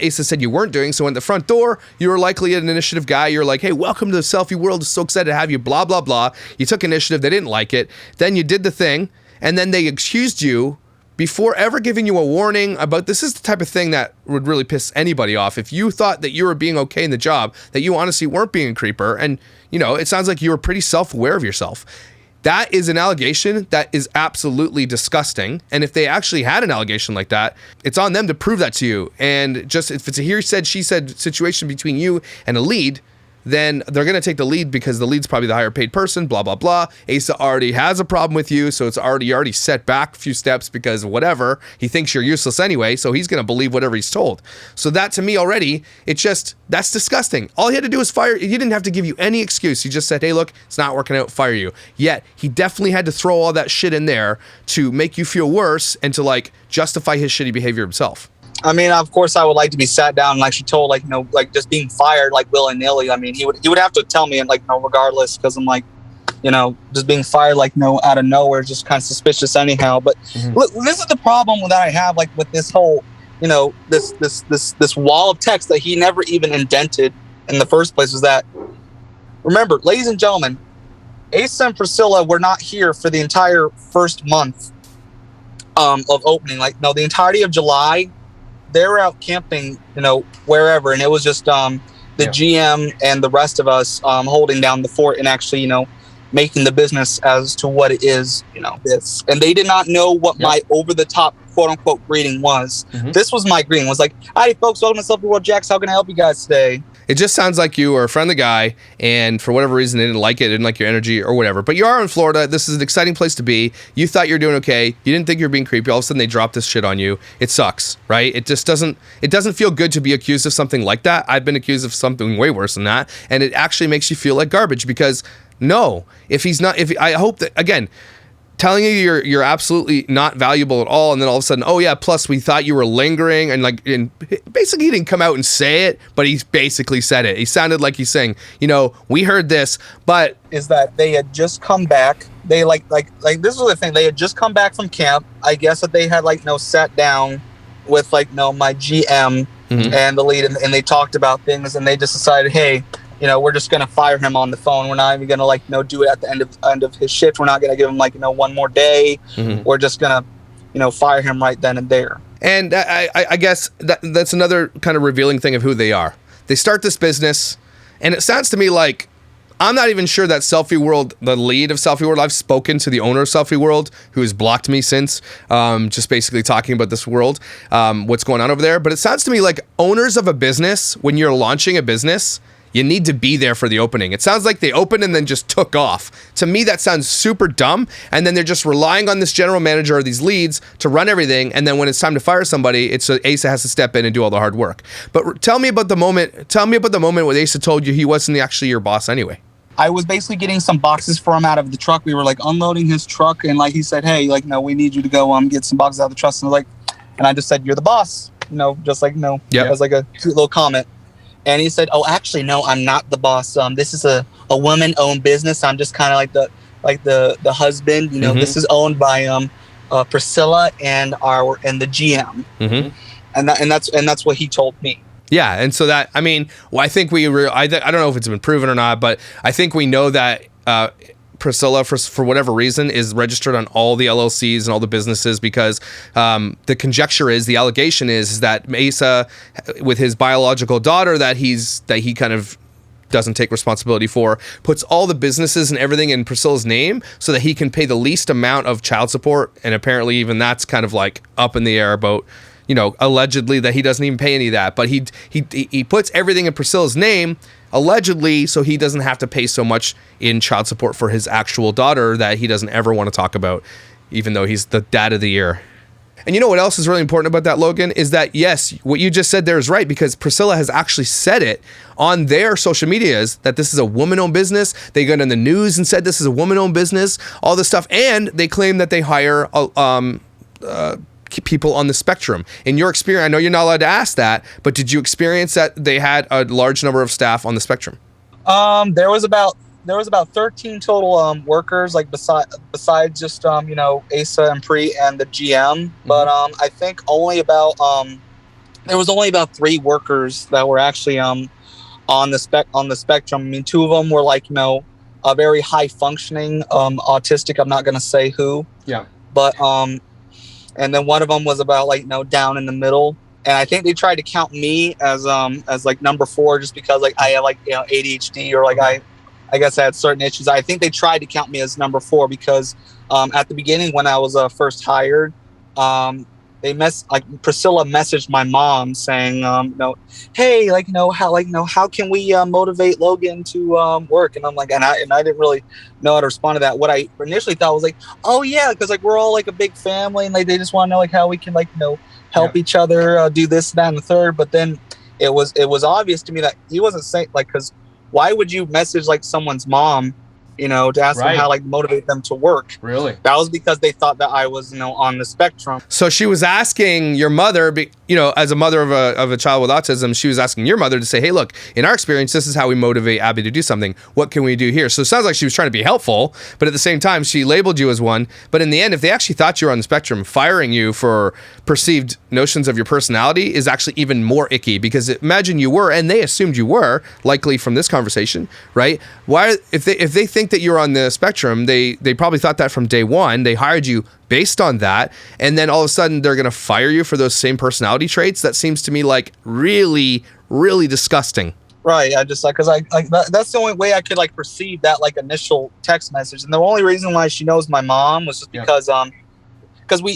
A: Asa said you weren't doing. So at the front door, you were likely an initiative guy. You're like, hey, welcome to the Selfie World. So excited to have you, blah, blah, blah. You took initiative. They didn't like it. Then you did the thing, and then they accused you before ever giving you a warning about this. Is the type of thing that would really piss anybody off. If you thought that you were being okay in the job, that you honestly weren't being a creeper, and it sounds like you were pretty self-aware of yourself. That is an allegation that is absolutely disgusting. And if they actually had an allegation like that, it's on them to prove that to you. And just if it's a he said, she said situation between you and a lead, then they're going to take the lead because the lead's probably the higher paid person, blah, blah, blah. Asa already has a problem with you, so you're already set back a few steps because whatever, he thinks you're useless anyway, so he's going to believe whatever he's told. So that to me already, that's disgusting. All he had to do was fire. He didn't have to give you any excuse. He just said, hey, look, it's not working out, fire you. Yet he definitely had to throw all that shit in there to make you feel worse and to like justify his shitty behavior himself.
B: I mean, of course, I would like to be sat down and actually told, like, like just being fired, like willy-nilly. I mean, he would have to tell me, like, regardless, because I'm like, just being fired, like, out of nowhere is just kind of suspicious anyhow. But look, this is the problem that I have, like, with this whole, this wall of text that he never even indented in the first place. Was that, remember, ladies and gentlemen, Asa and Priscilla were not here for the entire first month of opening. Like, no, the entirety of July, they were out camping, wherever, and it was just the GM and the rest of us holding down the fort and actually, making the business as to what it is, this. And they did not know what my over-the-top, quote-unquote, greeting was. This was my greeting. It was like, "Hi, folks, welcome to Selfie World Jacks. How can I help you guys today?"
A: It just sounds like you were a friendly guy, and for whatever reason, they didn't like it, didn't like your energy or whatever. But you are in Florida. This is an exciting place to be. You thought you were doing okay. You didn't think you were being creepy. All of a sudden, they dropped this shit on you. It sucks, right? It just doesn't feel good to be accused of something like that. I've been accused of something way worse than that, and it actually makes you feel like garbage because, no, I hope that, again, telling you you're absolutely not valuable at all, and then all of a sudden, oh yeah, plus we thought you were lingering, and basically he didn't come out and say it, but he basically said it. He sounded like he's saying, we heard this, but
B: is that they had just come back. They like this was the thing. They had just come back from camp. I guess that they had sat down with my GM and the lead, and they talked about things, and they just decided, hey, we're just going to fire him on the phone. We're not even going to do it at the end of his shift. We're not going to give him one more day. We're just going to, fire him right then and there.
A: And I guess that's another kind of revealing thing of who they are. They start this business, and it sounds to me like, I'm not even sure that Selfie World, the lead of Selfie World, I've spoken to the owner of Selfie World, who has blocked me since, just basically talking about this world, what's going on over there. But it sounds to me like owners of a business, when you're launching a business, you need to be there for the opening. It sounds like they opened and then just took off. To me, that sounds super dumb. And then they're just relying on this general manager or these leads to run everything. And then when it's time to fire somebody, Asa has to step in and do all the hard work. But tell me about the moment when Asa told you he wasn't actually your boss anyway.
B: I was basically getting some boxes for him out of the truck. We were unloading his truck, and he said, hey, no, we need you to go get some boxes out of the truck. And I just said, you're the boss, just as a cute little comment. And he said, oh, actually, no, I'm not the boss. This is a woman-owned business. I'm just kind of the husband. This is owned by Priscilla and the GM. And that's what he told me.
A: Yeah, and so that, I think I don't know if it's been proven or not, but I think we know that Priscilla, for whatever reason, is registered on all the LLCs and all the businesses because the conjecture is, the allegation is that Asa, with his biological daughter that he kind of doesn't take responsibility for, puts all the businesses and everything in Priscilla's name so that he can pay the least amount of child support, and apparently even that's kind of up in the air about, allegedly that he doesn't even pay any of that, but he puts everything in Priscilla's name, allegedly, so he doesn't have to pay so much in child support for his actual daughter that he doesn't ever want to talk about, even though he's the dad of the year. And you know what else is really important about that, Logan, is that, yes, what you just said there is right, because Priscilla has actually said it on their social medias that this is a woman-owned business. They got in the news and said this is a woman-owned business, all this stuff, and they claim that they hire people on the spectrum. In your experience, I know you're not allowed to ask that, but did you experience that they had a large number of staff on the spectrum?
B: There was about 13 total workers, besides just Asa and Pri and the GM. But I think only about there was only about 3 workers that were actually on the spectrum. 2 of them were a very high functioning autistic. I'm not gonna say who. Yeah. But and then one of them was about down in the middle, and I think they tried to count me as number 4 just because I have ADHD or I guess I had certain issues. I think they tried to count me as number 4 because at the beginning when I was first hired, Priscilla messaged my mom saying, hey, how can we motivate Logan to work? And I'm like, and I didn't really know how to respond to that. What I initially thought was like, oh yeah, because like we're all like a big family, and like they just want to know like how we can like help each other do this, that, and the third. But then it was obvious to me that he wasn't saying like, because why would you message like someone's mom, to ask them how like motivate them to work?
A: Really?
B: That was because they thought that I was, on the spectrum.
A: So she was asking your mother, as a mother of a child with autism, she was asking your mother to say, hey, look, in our experience, this is how we motivate Abby to do something. What can we do here? So it sounds like she was trying to be helpful, but at the same time, she labeled you as one. But in the end, if they actually thought you were on the spectrum, firing you for perceived notions of your personality is actually even more icky, because imagine you were, and they assumed you were, likely from this conversation, right? Why, if they think that you're on the spectrum, they probably thought that from day one. They hired you based on that, and then all of a sudden they're going to fire you for those same personality traits. That seems to me like really, really disgusting.
B: Right. I just because that's the only way I could like perceive that like initial text message, and the only reason why she knows my mom was just because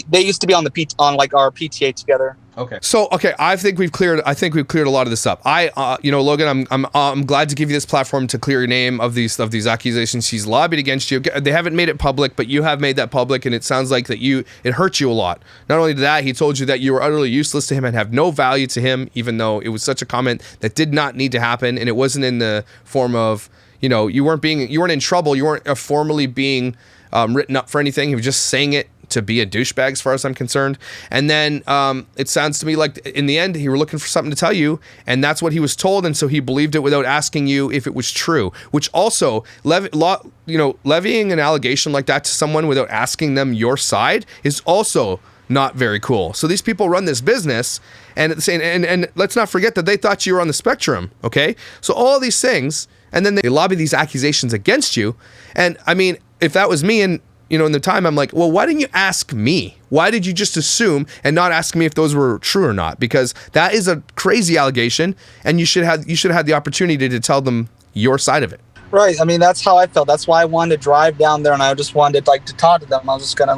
B: they used to be on our PTA together.
A: Okay. So, I think we've cleared a lot of this up. Logan, I'm glad to give you this platform to clear your name of these accusations. She's lobbied against you. They haven't made it public, but you have made that public, and it sounds like it hurt you a lot. Not only that, he told you that you were utterly useless to him and have no value to him, even though it was such a comment that did not need to happen, and it wasn't in the form of, you weren't in trouble. You weren't formally being written up for anything. He was just saying it to be a douchebag as far as I'm concerned. And then it sounds to me like in the end, he were looking for something to tell you, and that's what he was told, and so he believed it without asking you if it was true, which also, levying an allegation like that to someone without asking them your side is also not very cool. So these people run this business, and let's not forget that they thought you were on the spectrum, okay? So all these things, and then they lobby these accusations against you, and I mean, if that was me and in the time, I'm like, well, why didn't you ask me? Why did you just assume and not ask me if those were true or not? Because that is a crazy allegation, and you should have had the opportunity to tell them your side of it.
B: Right. I mean, that's how I felt. That's why I wanted to drive down there, and I just wanted to talk to them. I was just gonna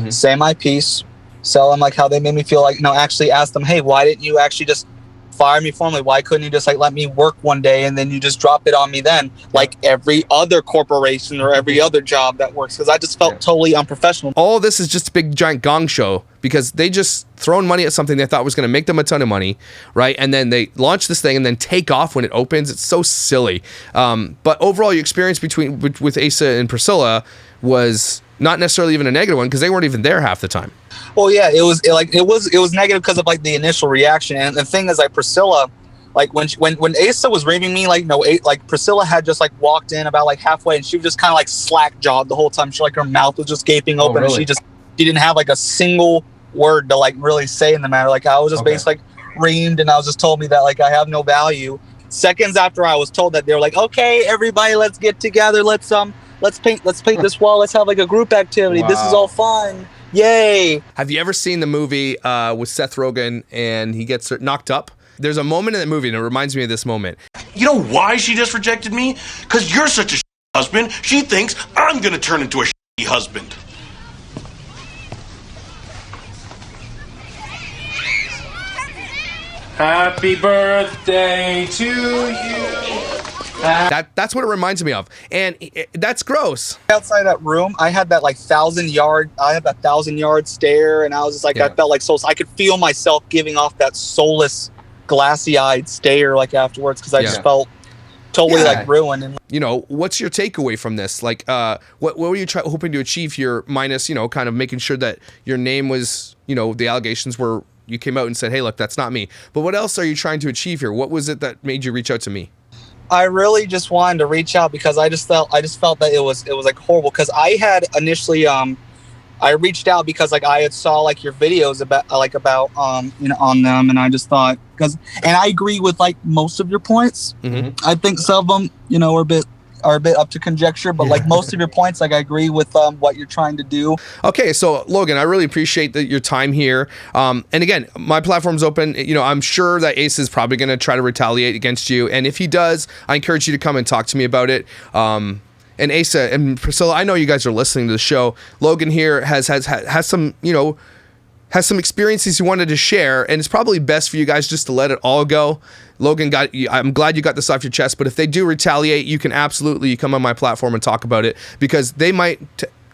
B: say my piece, tell them how they made me feel, actually ask them, hey, why didn't you actually just fire me formally? Why couldn't you just let me work one day and then you just drop it on me then, like every other corporation or every other job that works? Because I just felt totally unprofessional.
A: All this is just a big giant gong show, because they just thrown money at something they thought was going to make them a ton of money, right? And then they launch this thing and then take off when it opens. It's so silly. But overall, your experience with Asa and Priscilla was not necessarily even a negative one, because they weren't even there half the time.
B: Well, yeah, it was negative because of the initial reaction. And the thing is, Priscilla, when Asa was raving me, Priscilla had just walked in about halfway, and she was just kind of slack jawed the whole time. She her mouth was just gaping open, and she didn't have a single word to really say in the matter. I was just basically reamed, and I was just told me that I have no value. Seconds after I was told that, they were okay, everybody, let's get together, let's paint this wall, let's have a group activity. Wow. This is all fun. Yay.
A: Have you ever seen the movie with Seth Rogen and he gets knocked up? There's a moment in that movie, and it reminds me of this moment.
C: You know why she just rejected me? Because you're such a husband. She thinks I'm going to turn into a husband.
D: Happy birthday to you.
A: That's what it reminds me of, and that's gross.
B: Outside that room, I had that 1,000-yard stare, and I was just I felt so I could feel myself giving off that soulless, glassy-eyed stare afterwards, because I just felt totally ruined. And
A: what's your takeaway from this? What were you hoping to achieve here, minus kind of making sure that your name was the allegations were, you came out and said, hey, look, that's not me. But what else are you trying to achieve here? What was it that made you reach out to me?
B: I really just wanted to reach out because I just felt that it was horrible, because I had initially I reached out because I had saw your videos about on them, and I just thought, and I agree with most of your points.
A: Mm-hmm.
B: I think some of them were a bit are a bit up to conjecture, but like most of your points, like I agree with what you're trying to do.
A: Okay, so Logan, I really appreciate your time here. And again, my platform's open. You know, I'm sure that Asa is probably going to try to retaliate against you, and if he does, I encourage you to come and talk to me about it. And Asa and Priscilla, I know you guys are listening to the show. Logan here has some, you know, has some experiences he wanted to share, and it's probably best for you guys just to let it all go. Logan, I'm glad you got this off your chest, but if they do retaliate, you can absolutely come on my platform and talk about it, because they might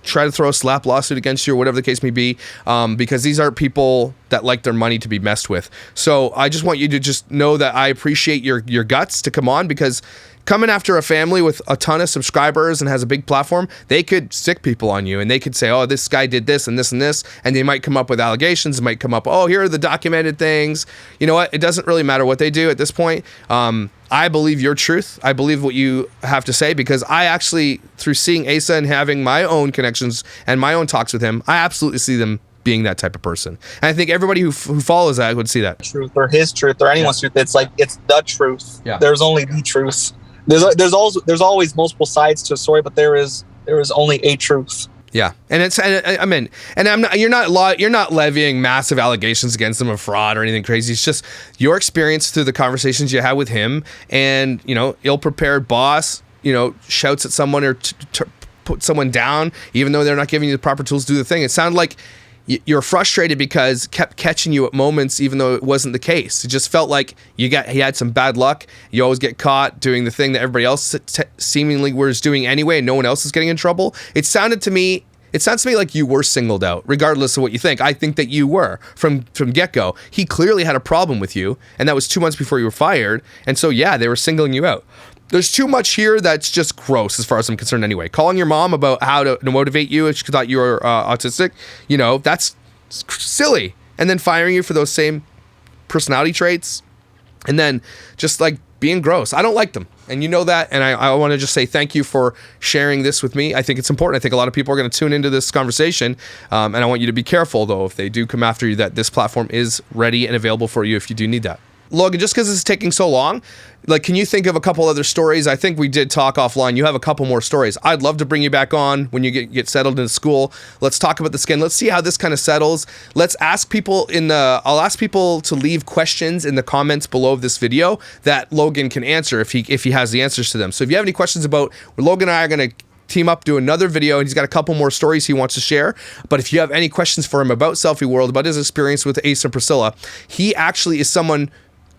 A: try to throw a slap lawsuit against you or whatever the case may be, because these aren't people that like their money to be messed with. So I just want you to just know that I appreciate your guts to come on, because coming after a family with a ton of subscribers and has a big platform, they could stick people on you, and they could say, oh, this guy did this and this and this, and they might come up with allegations. It might come up, oh, here are the documented things. You know what? It doesn't really matter what they do at this point. I believe your truth. I believe what you have to say, because I actually, through seeing Asa and having my own connections and my own talks with him, I absolutely see them being that type of person. And I think everybody who follows that would see that.
B: Truth, or his truth, or anyone's truth. It's like, it's the truth.
A: Yeah.
B: There's only the truth. There's always multiple sides to a story, but there is only a truth.
A: Yeah, and you're not levying massive allegations against them of fraud or anything crazy. It's just your experience through the conversations you had with him, and you know, ill-prepared boss, you know, shouts at someone or put someone down, even though they're not giving you the proper tools to do the thing. It sounded like you're frustrated because kept catching you at moments, even though it wasn't the case. It just felt like he had some bad luck. You always get caught doing the thing that everybody else seemingly was doing anyway, and no one else is getting in trouble. It sounds to me like you were singled out, regardless of what you think. I think that you were from get-go. He clearly had a problem with you, and that was 2 months before you were fired. And so, yeah, they were singling you out. There's too much here that's just gross as far as I'm concerned anyway. Calling your mom about how to motivate you if she thought you were autistic, you know, that's silly. And then firing you for those same personality traits. And then just like being gross. I don't like them. And you know that. And I want to just say thank you for sharing this with me. I think it's important. I think a lot of people are going to tune into this conversation. And I want you to be careful, though, if they do come after you, that this platform is ready and available for you if you do need that. Logan, just because it's taking so long, like, can you think of a couple other stories? I think we did talk offline. You have a couple more stories. I'd love to bring you back on when you get settled in school. Let's talk about the skin. Let's see how this kind of settles. Let's ask people I'll ask people to leave questions in the comments below this video that Logan can answer if he has the answers to them. So if you have any questions about, Logan and I are going to team up, do another video, and he's got a couple more stories he wants to share. But if you have any questions for him about Selfie Wrld, about his experience with Asa and Priscilla, he actually is someone,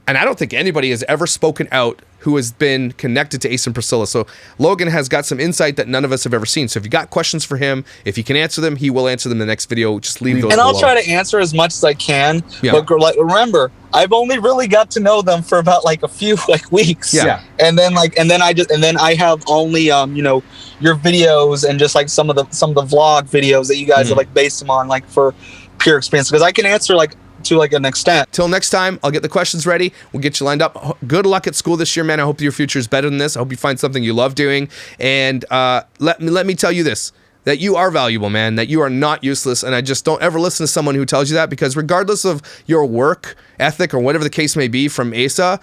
A: and I don't think anybody has ever spoken out who has been connected to Asa and Priscilla. So Logan has got some insight that none of us have ever seen. So if you got questions for him, if he can answer them, he will answer them in the next video. Just leave those
B: and
A: below.
B: I'll try to answer as much as I can.
A: Yeah.
B: But like, remember, I've only really got to know them for about like a few weeks.
A: Yeah.
B: And then I have only you know, your videos and just like some of the vlog videos that you guys have like based them on, like for pure experience, because I can answer like to like an extent.
A: Till next time, I'll get the questions ready. We'll get you lined up. Good luck at school this year, man. I hope your future is better than this. I hope you find something you love doing. And let me tell you this, that you are valuable, man, that you are not useless. And I just don't ever listen to someone who tells you that, because regardless of your work ethic or whatever the case may be from Asa,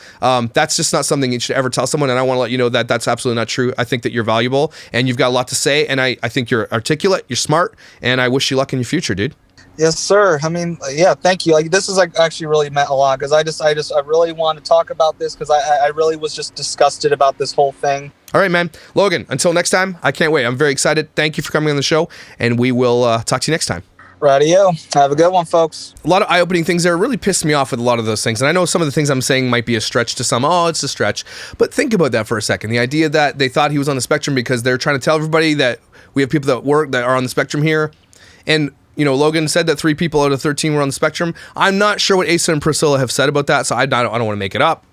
A: that's just not something you should ever tell someone. And I want to let you know that that's absolutely not true. I think that you're valuable and you've got a lot to say. And I think you're articulate, you're smart, and I wish you luck in your future, dude.
B: Yes, sir. I mean, yeah, thank you. Like, this is like actually really meant a lot, because I really want to talk about this, because I really was just disgusted about this whole thing.
A: All right, man. Logan, until next time, I can't wait. I'm very excited. Thank you for coming on the show, and we will talk to you next time.
B: Radio. Have a good one, folks.
A: A lot of eye-opening things there. Really pissed me off with a lot of those things. And I know some of the things I'm saying might be a stretch to some. Oh, it's a stretch. But think about that for a second. The idea that they thought he was on the spectrum because they're trying to tell everybody that we have people that work that are on the spectrum here. And, you know, Logan said that 3 people out of 13 were on the spectrum. I'm not sure what Asa and Priscilla have said about that, so I don't want to make it up.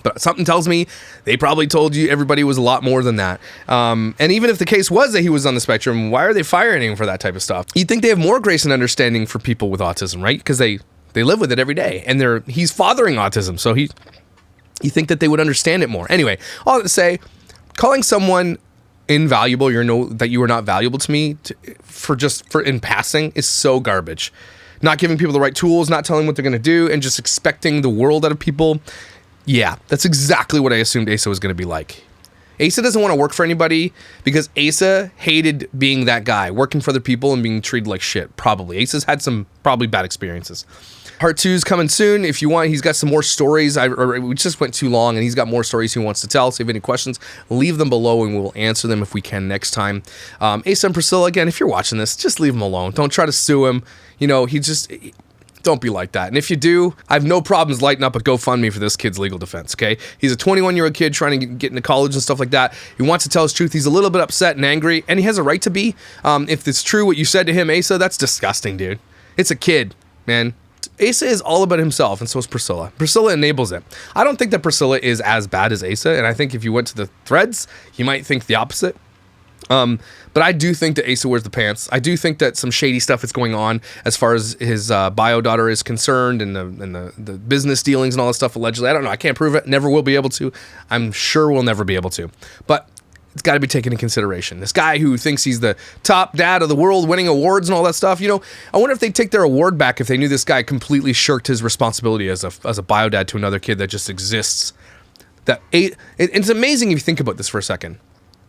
A: But something tells me they probably told you everybody was a lot more than that. And even if the case was that he was on the spectrum, why are they firing him for that type of stuff? You'd think they have more grace and understanding for people with autism, right? Because they live with it every day, and he's fathering autism, so you think that they would understand it more. Anyway, all that to say, calling someone invaluable, that you are not valuable to me for in passing is so garbage. Not giving people the right tools, not telling what they're going to do, and just expecting the world out of people. Yeah, that's exactly what I assumed Asa was going to be like. Asa doesn't want to work for anybody because Asa hated being that guy, working for other people and being treated like shit, probably. Asa's had some probably bad experiences. Part 2 is coming soon. If you want, he's got some more stories. We just went too long, and he's got more stories he wants to tell. So if you have any questions, leave them below, and we'll answer them if we can next time. Asa and Priscilla, again, if you're watching this, just leave him alone. Don't try to sue him. You know, don't be like that. And if you do, I have no problems lighting up a GoFundMe for this kid's legal defense, okay? He's a 21-year-old kid trying to get into college and stuff like that. He wants to tell his truth. He's a little bit upset and angry, and he has a right to be. If it's true what you said to him, Asa, that's disgusting, dude. It's a kid, man. Asa is all about himself, and so is Priscilla. Priscilla enables it. I don't think that Priscilla is as bad as Asa, and I think if you went to the threads, you might think the opposite. But I do think that Asa wears the pants. I do think that some shady stuff is going on as far as his bio daughter is concerned, and the business dealings and all that stuff allegedly. I don't know. I can't prove it. Never will be able to. I'm sure we'll never be able to. But it's got to be taken into consideration. This guy who thinks he's the top dad of the world, winning awards and all that stuff, you know, I wonder if they'd take their award back if they knew this guy completely shirked his responsibility as a bio dad to another kid that just exists. It's amazing if you think about this for a second.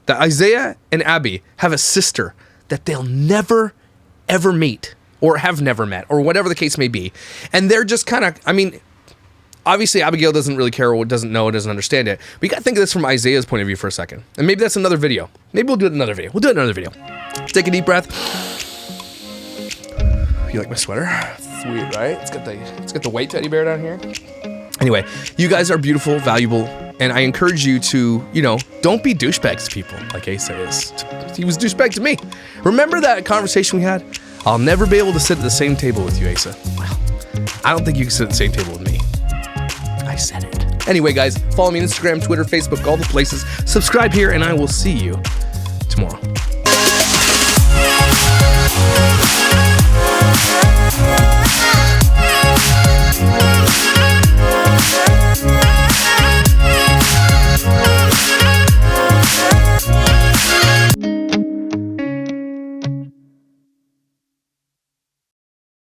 A: That Isaiah and Abby have a sister that they'll never, ever meet, or have never met, or whatever the case may be. And they're just kind of, I mean, obviously Abigail doesn't really care, or doesn't know, doesn't understand it. But you got to think of this from Isaiah's point of view for a second. And maybe that's another video. Maybe we'll do it in another video. We'll do it in another video. Take a deep breath. You like my sweater? Sweet, right? It's got the white teddy bear down here. Anyway, you guys are beautiful, valuable, and I encourage you to, you know, don't be douchebags to people like Asa is. He was douchebag to me. Remember that conversation we had? I'll never be able to sit at the same table with you, Asa. Well, I don't think you can sit at the same table with me. I said it. Anyway, guys, follow me on Instagram, Twitter, Facebook, all the places. Subscribe here, and I will see you tomorrow.